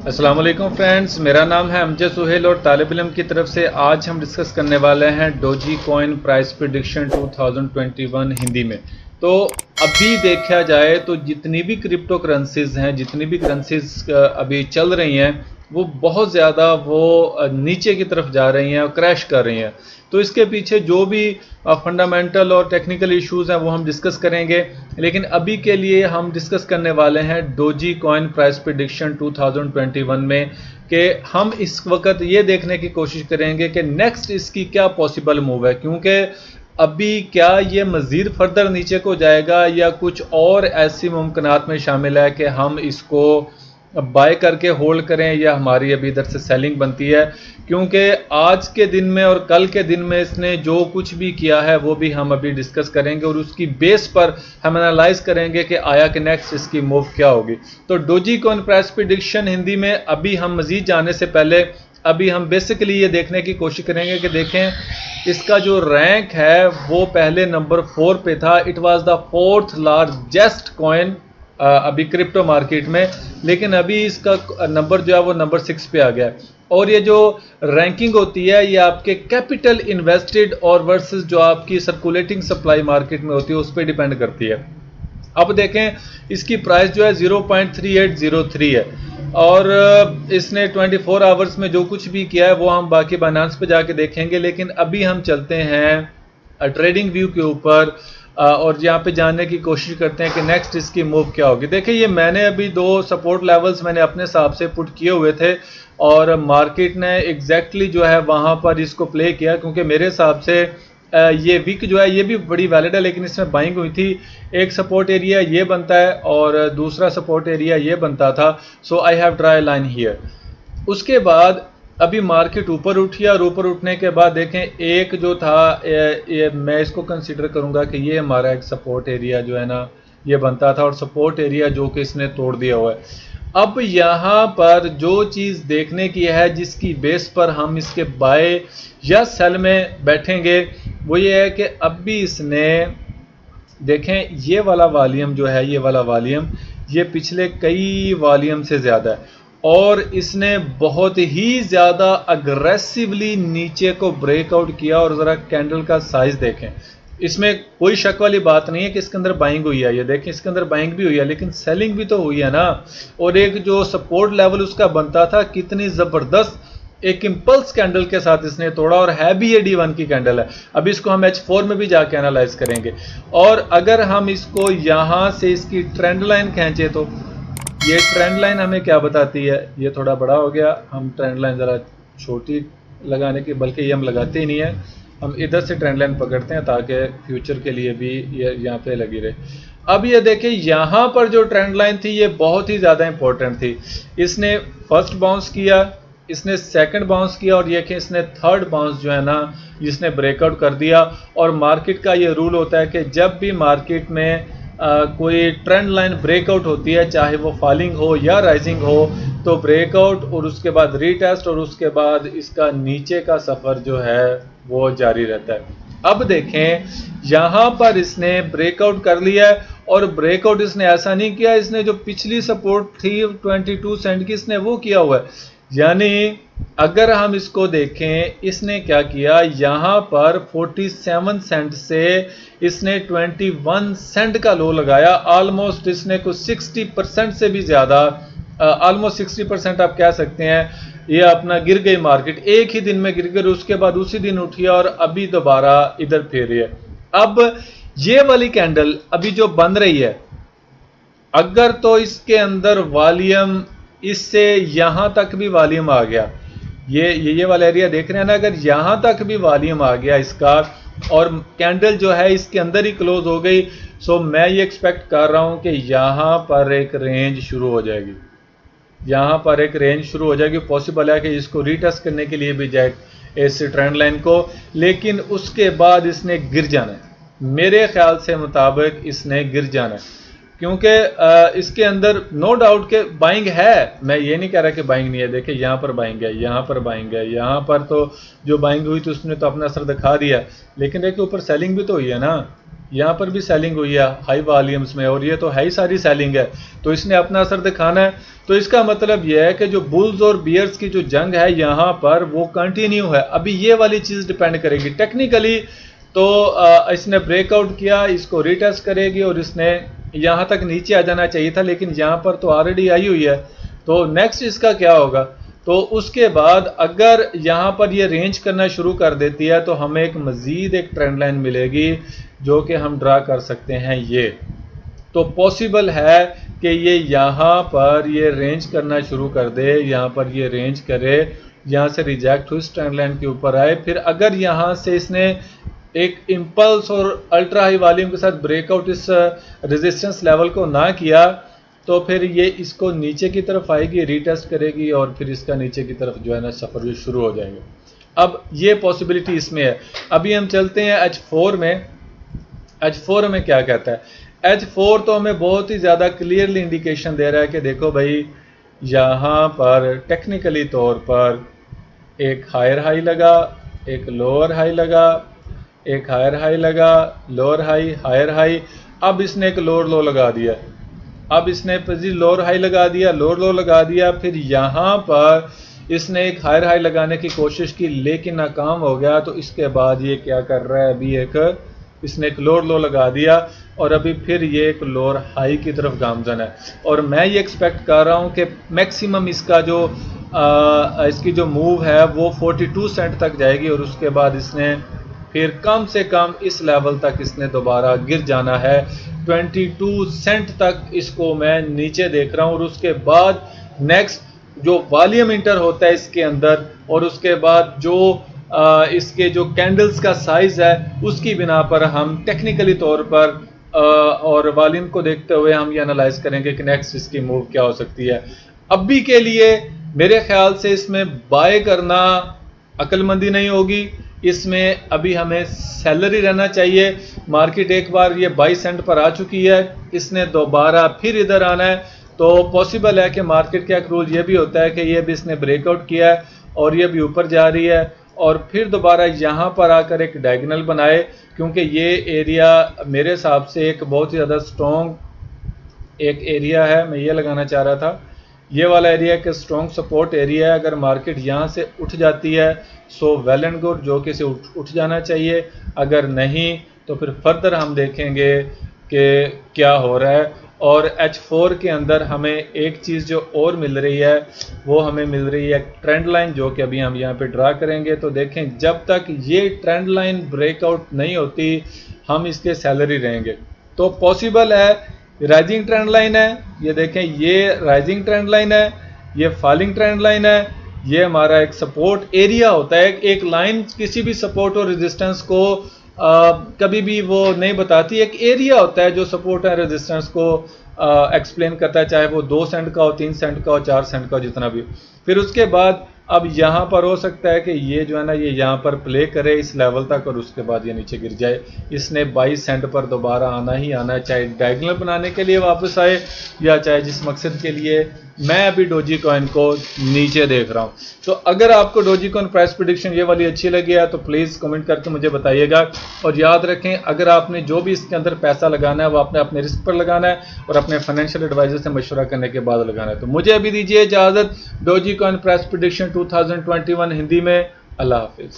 अस्सलाम वालेकुम फ्रेंड्स, मेरा नाम है अमजद सुहेल और तालिब इल्म की तरफ से आज हम डिस्कस करने वाले हैं doji coin price prediction 2021 Hindi में। तो अभी देखा जाए तो जितनी भी क्रिप्टो करेंसीज हैं, जितनी भी करेंसीज अभी चल रही हैं, वो बहुत ज़्यादा नीचे की तरफ जा रही हैं और क्रैश कर रही हैं। तो इसके पीछे जो भी फंडामेंटल और टेक्निकल इश्यूज हैं वो हम डिस्कस करेंगे, लेकिन अभी के लिए हम डिस्कस करने वाले हैं डोजी कॉइन प्राइस प्रिडिक्शन 2021 में कि हम इस वक्त ये देखने की कोशिश करेंगे कि नेक्स्ट इसकी क्या पॉसिबल मूव है, क्योंकि अभी क्या ये मज़ीद फर्दर नीचे को जाएगा या कुछ और ऐसी मुमकिनात में शामिल है कि हम इसको बाय करके होल्ड करें या हमारी अभी इधर से सेलिंग बनती है। क्योंकि आज के दिन में और कल के दिन में इसने जो कुछ भी किया है वो भी हम अभी डिस्कस करेंगे और उसकी बेस पर हम एनालाइज करेंगे कि आया कि नेक्स्ट इसकी मूव क्या होगी। तो doji coin price prediction Hindi में अभी हम मजीद जाने से पहले अभी हम बेसिकली ये देखने की कोशिश करेंगे कि देखें इसका जो रैंक है वो पहले नंबर 4 पे था। It was the 4th largest coin अभी क्रिप्टो मार्केट में, लेकिन अभी इसका नंबर जो है वो नंबर 6 पे आ गया है। और ये जो रैंकिंग होती है ये आपके कैपिटल इन्वेस्टेड और वर्सेस जो आपकी सर्कुलेटिंग सप्लाई मार्केट में होती है उस पर डिपेंड करती है। अब देखें इसकी प्राइस जो है 0.3803 है और इसने 24 आवर्स में जो कुछ भी किया है वो हम बाकी बाइनेंस पे जाके देखेंगे, लेकिन अभी हम चलते हैं ट्रेडिंग व्यू के ऊपर और यहाँ पे जानने की कोशिश करते हैं कि नेक्स्ट इसकी मूव क्या होगी। देखिए ये मैंने अभी 2 सपोर्ट लेवल्स मैंने अपने हिसाब से पुट किए हुए थे और मार्केट ने एग्जैक्टली जो है वहाँ पर इसको प्ले किया, क्योंकि मेरे हिसाब से ये वीक जो है ये भी बड़ी वैलिड है, लेकिन इसमें बाइंग हुई थी। एक सपोर्ट एरिया ये बनता है और दूसरा सपोर्ट एरिया ये बनता था। So I have dry line here. उसके बाद अभी मार्केट ऊपर उठी और ऊपर उठने के बाद देखें एक जो था मैं इसको कंसीडर करूंगा कि ये हमारा एक सपोर्ट एरिया जो है ना ये बनता था और सपोर्ट एरिया जो कि इसने तोड़ दिया हुआ है। अब यहाँ पर जो चीज़ देखने की है जिसकी बेस पर हम इसके बाय या सेल में बैठेंगे वो ये है कि अब भी इसने देखें ये वाला वॉल्यूम जो है, ये वाला वॉल्यूम ये पिछले कई वॉल्यूम से ज़्यादा है और इसने बहुत ही ज़्यादा अग्रेसिवली नीचे को ब्रेकआउट किया। और ज़रा कैंडल का साइज देखें, इसमें कोई शक वाली बात नहीं है कि इसके अंदर बाइंग हुई है। ये देखें इसके अंदर बाइंग भी हुई है, लेकिन सेलिंग भी तो हुई है ना। और एक जो सपोर्ट लेवल उसका बनता था, कितनी ज़बरदस्त एक इम्पल्स कैंडल के साथ इसने तोड़ा और है भी ये D1 की कैंडल है। अभी इसको हम H4 में भी जाके एनालाइज करेंगे। और अगर हम इसको यहाँ से इसकी ट्रेंड लाइन खींचे तो ये ट्रेंड लाइन हमें क्या बताती है, ये थोड़ा बड़ा हो गया, हम ट्रेंड लाइन ज़रा छोटी लगाने की, बल्कि ये हम लगाते ही नहीं है, हम इधर से ट्रेंड लाइन पकड़ते हैं ताकि फ्यूचर के लिए भी ये यहाँ पे लगी रहे। अब ये देखिए यहाँ पर जो ट्रेंड लाइन थी ये बहुत ही ज़्यादा इंपॉर्टेंट थी। इसने फर्स्ट बाउंस किया, इसने सेकंड बाउंस किया और ये कि इसने थर्ड बाउंस जो है ना इसने ब्रेकआउट कर दिया। और मार्केट का ये रूल होता है कि जब भी मार्केट में कोई ट्रेंड लाइन ब्रेकआउट होती है, चाहे वो फॉलिंग हो या राइजिंग हो, तो ब्रेकआउट और उसके बाद रीटेस्ट और उसके बाद इसका नीचे का सफ़र जो है वो जारी रहता है। अब देखें यहाँ पर इसने ब्रेकआउट कर लिया है और ब्रेकआउट इसने ऐसा नहीं किया, इसने जो पिछली सपोर्ट थी 22 सेंट की इसने वो किया हुआ है। यानी अगर हम इसको देखें इसने क्या किया, यहाँ पर 47 सेंट से इसने 21 सेंट का लो लगाया। ऑलमोस्ट इसने कुछ 60% से भी ज़्यादा, ऑलमोस्ट 60% आप कह सकते हैं, ये अपना गिर गई मार्केट। एक ही दिन में गिर गई, उसके बाद उसी दिन उठी और अभी दोबारा इधर फिर रही है। अब ये वाली कैंडल अभी जो बन रही है, अगर तो इसके अंदर वॉल्यूम इससे यहां तक भी वॉल्यूम आ गया, ये वाला एरिया देख रहे हैं ना, अगर यहां तक भी वॉल्यूम आ गया इसका और कैंडल जो है इसके अंदर ही क्लोज हो गई, सो मैं ये एक्सपेक्ट कर रहा हूं कि यहां पर एक रेंज शुरू हो जाएगी। यहां पर एक रेंज शुरू हो जाएगी। पॉसिबल है कि इसको रीटेस्ट करने के लिए भी जाए इस ट्रेंड लाइन को, लेकिन उसके बाद इसने गिर जाना है। मेरे ख्याल से मुताबिक इसने गिर जाना है, क्योंकि इसके अंदर नो डाउट के बाइंग है। मैं ये नहीं कह रहा कि बाइंग नहीं है। देखिए यहाँ पर बाइंग है, यहाँ पर बाइंग है, यहाँ पर तो जो बाइंग हुई थी उसने तो अपना असर दिखा दिया, लेकिन देखिए ऊपर सेलिंग भी तो हुई है ना। यहाँ पर भी सेलिंग हुई है हाई वॉल्यूम्स में, और ये तो है ही सारी सेलिंग है, तो इसने अपना असर दिखाना है। तो इसका मतलब यह है कि जो बुल्स और बियर्स की जो जंग है यहाँ पर वो कंटिन्यू है। अभी ये वाली चीज़ डिपेंड करेगी टेक्निकली, तो इसने ब्रेकआउट किया, इसको रिटेस्ट करेगी और इसने यहाँ तक नीचे आ जाना चाहिए था, लेकिन यहाँ पर तो ऑलरेडी आई हुई है। तो नेक्स्ट इसका क्या होगा, तो उसके बाद अगर यहाँ पर ये रेंज करना शुरू कर देती है तो हमें एक मज़ीद एक ट्रेंड लाइन मिलेगी जो कि हम ड्रा कर सकते हैं। ये तो पॉसिबल है कि ये यहाँ पर ये रेंज करना शुरू कर दे, यहाँ पर ये रेंज करे, यहाँ से रिजेक्ट हुई इस ट्रेंड लाइन के ऊपर आए, फिर अगर यहाँ से इसने एक इम्पल्स और अल्ट्रा हाई वॉल्यूम के साथ ब्रेकआउट इस रेजिस्टेंस लेवल को ना किया तो फिर ये इसको नीचे की तरफ आएगी, रीटेस्ट करेगी और फिर इसका नीचे की तरफ जो है ना सफ़र भी शुरू हो जाएंगे। अब ये पॉसिबिलिटी इसमें है। अभी हम चलते हैं H4 में। H4 में क्या कहता है, H4 तो हमें बहुत ही ज़्यादा क्लियरली इंडिकेशन दे रहा है कि देखो भाई यहाँ पर टेक्निकली तौर पर एक हायर हाई लगा, एक लोअर हाई लगा, एक हायर हाई लगा, लोअर हाई, हायर हाई, अब इसने एक लोअर लो लगा दिया, अब इसने लोअर हाई लगा दिया, लोअर लो लगा दिया, फिर यहाँ पर इसने एक हायर हाई लगाने की कोशिश की लेकिन नाकाम हो गया। तो इसके बाद ये क्या कर रहा है, अभी इसने एक लोअर लो लगा दिया और अभी फिर ये एक लोअर हाई की तरफ गामजन है। और मैं ये एक्सपेक्ट कर रहा हूँ कि मैक्सिमम इसका जो इसकी जो मूव है वो 42 सेंट तक जाएगी और उसके बाद इसने फिर कम से कम इस लेवल तक इसने दोबारा गिर जाना है। 22 सेंट तक इसको मैं नीचे देख रहा हूँ और उसके बाद नेक्स्ट जो वॉल्यूम इंटर होता है इसके अंदर और उसके बाद जो इसके जो कैंडल्स का साइज है उसकी बिना पर हम टेक्निकली तौर पर और वॉल्यूम को देखते हुए हम ये एनालाइज करेंगे कि नेक्स्ट इसकी मूव क्या हो सकती है। अभी के लिए मेरे ख्याल से इसमें बाय करना अक्लमंदी नहीं होगी, इसमें अभी हमें सैलरी रहना चाहिए। मार्केट एक बार ये 22 सेंट पर आ चुकी है, इसने दोबारा फिर इधर आना है, तो पॉसिबल है कि मार्केट का एक रूल ये भी होता है कि ये भी इसने ब्रेकआउट किया है और ये भी ऊपर जा रही है और फिर दोबारा यहाँ पर आकर एक डायगोनल बनाए, क्योंकि ये एरिया मेरे हिसाब से एक बहुत ही ज़्यादा स्ट्रॉन्ग एक एरिया है। मैं ये लगाना चाह रहा था, ये वाला एरिया एक स्ट्रॉन्ग सपोर्ट एरिया है। अगर मार्केट यहाँ से उठ जाती है सो वेल एंड गुड, जो कि इसे उठ जाना चाहिए, अगर नहीं तो फिर फर्दर हम देखेंगे कि क्या हो रहा है। और H4 के अंदर हमें एक चीज़ जो और मिल रही है वो हमें मिल रही है ट्रेंड लाइन, जो कि अभी हम यहाँ पे ड्रा करेंगे। तो देखें जब तक ये ट्रेंड लाइन ब्रेकआउट नहीं होती हम इसके सैलरी रहेंगे। तो पॉसिबल है राइजिंग ट्रेंड लाइन है, ये देखें ये राइजिंग ट्रेंड लाइन है, ये फॉलिंग ट्रेंड लाइन है, ये हमारा एक सपोर्ट एरिया होता है। एक लाइन किसी भी सपोर्ट और रेजिस्टेंस को कभी भी वो नहीं बताती, एक एरिया होता है जो सपोर्ट एंड रेजिस्टेंस को एक्सप्लेन करता है, चाहे वो 2 सेंट का हो, 3 सेंट का हो, 4 सेंट का हो, जितना भी। फिर उसके बाद अब यहाँ पर हो सकता है कि ये जो है ना ये यहाँ पर प्ले करे इस लेवल तक और उसके बाद ये नीचे गिर जाए। इसने 22 सेंट पर दोबारा आना ही आना है, चाहे डायगोनल बनाने के लिए वापस आए या चाहे जिस मकसद के लिए। मैं अभी डोजी कॉइन को नीचे देख रहा हूँ। तो अगर आपको डोजी कॉइन प्राइस प्रेडिक्शन ये वाली अच्छी लगी है तो प्लीज़ कमेंट करके मुझे बताइएगा। और याद रखें अगर आपने जो भी इसके अंदर पैसा लगाना है वो आपने अपने रिस्क पर लगाना है और अपने फाइनेंशियल एडवाइजर से मशवरा करने के बाद लगाना है। तो मुझे अभी दीजिए इजाज़त। Doji coin price prediction 2021 Hindi में। अल्लाह हाफिज़।